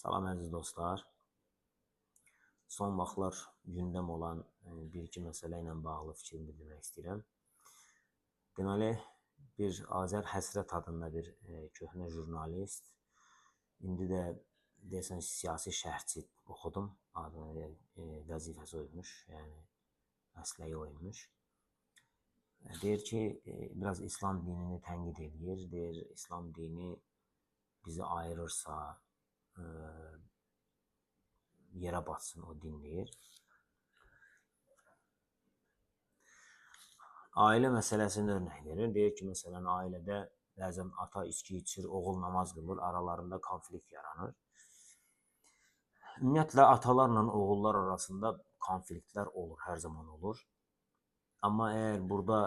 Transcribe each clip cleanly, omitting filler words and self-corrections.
Salam əziz dostlar. Son vaxtlar gündəm olan bir-iki məsələ ilə bağlı fikrimi bildirmək istəyirəm. Deməli, bir Azər Həsrət adında bir köhnə jurnalist, indi də deyəsən siyasi şərhçi oxudum, vəzifəsi oymuş, yəni məsləyi oymuş. Deyir ki, biraz İslam dinini tənqid edir, deyir İslam dini bizi ayırırsa, yerə batsın o din deyir. Ailə məsələsini örnək verir. Deyir ki, məsələn, ailədə bəzən ata içki içir, oğul namaz qılır, aralarında konflikt yaranır. Ümumiyyətlə, atalarla oğullar arasında konfliktlər olur, hər zaman olur. Amma əgər burada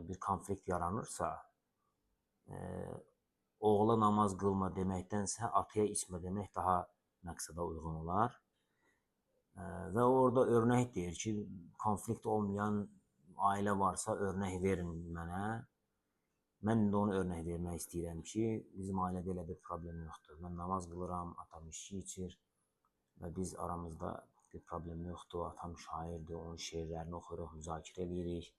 bir konflikt yaranırsa, oğula namaz qılma deməkdənsə ataya içmə demək daha məqsədə uyğun olar. Və orada örnək deyir ki, konflikt olmayan ailə varsa örnək verin mənə. Mən indi onu örnək vermək istəyirəm ki, bizim ailədə elə bir problem yoxdur. Mən namaz qılıram, atam içki içir və biz aramızda bir problem yoxdur. Atam şairdir, onun şeirlərini oxuyuruq, müzakirə edirik.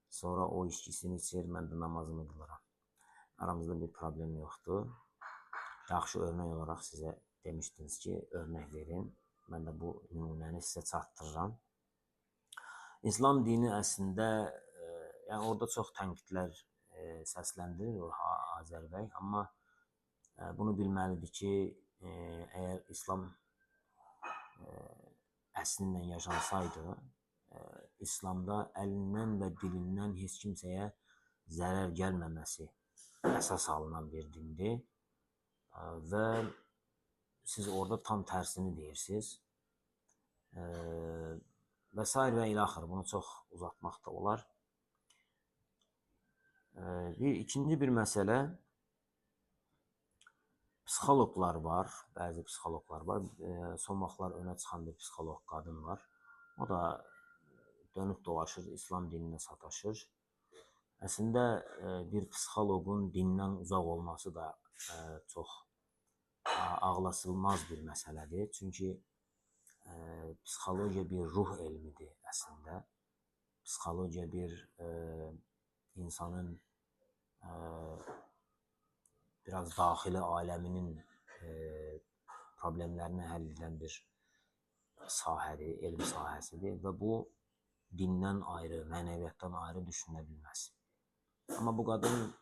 Sonra o içkisini içir, mən də namazımı qılıram. Aramızda bir problem yoxdur. Yaxşı örnək olaraq sizə demişdiniz ki, örnək verin. Mən də bu nümunəni sizə çatdırıram. İslam dini əslində, yəni orada çox tənqidlər səsləndirir Azər bəy, amma bunu bilməlidir ki, əgər İslam əslinlə yaşansaydı, İslamda əlindən və dilindən heç kimsəyə zərər gəlməməsi əsas alınan bir dindir və siz orada tam tərsini deyirsiniz və s. və ilaxır. Bunu çox uzatmaq da olar. İkinci bir məsələ, psixoloqlar var, bəzi psixoloqlar var. Son vaxtlar önə çıxan bir psixoloq qadın var. O da dönüb dolaşır, İslam dininə sataşır. Əslində bir psixoloqun dindən uzaq olması da çox ağlasılmaz bir məsələdir. Çünki psixologiya bir ruh elmidir əslində. Psixologiya bir insanın biraz daxili aləminin problemlərini həll edən bir sahədir, elm sahəsidir və bu dindən ayrı, mənəviyyatdan ayrı düşünə bilməz. Amma bu qadın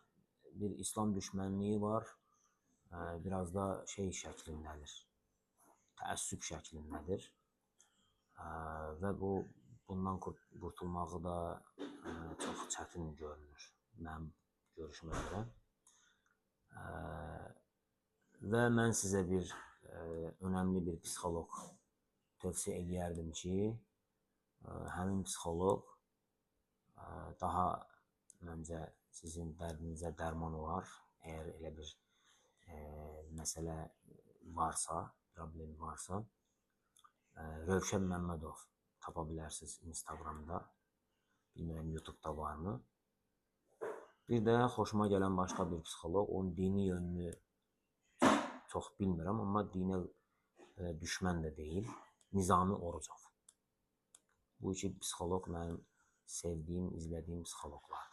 bir İslam düşmənliyi var, biraz da şəklindədir, təəssüb şəklindədir və bundan qurtulmağı da çox çətin görünür mənim görüşümə görə. Və mən sizə bir önəmli bir psixoloq tövsiyə edərdim ki, həmin psixoloq daha məncə sizin dərdinizə dərman olar. Əgər elə bir məsələ varsa, problem varsa, Rövşən Məmmədov tapa bilərsiniz Instagramda, bilmirəm YouTube'da varmı. Bir də xoşuma gələn başqa bir psixoloq, onun dini yönünü çox bilmirəm, amma dinə düşmən də deyil, Nizami Orucov. Bu iki psixoloq mənim sevdiyim, izlədiyim psixoloqlardır.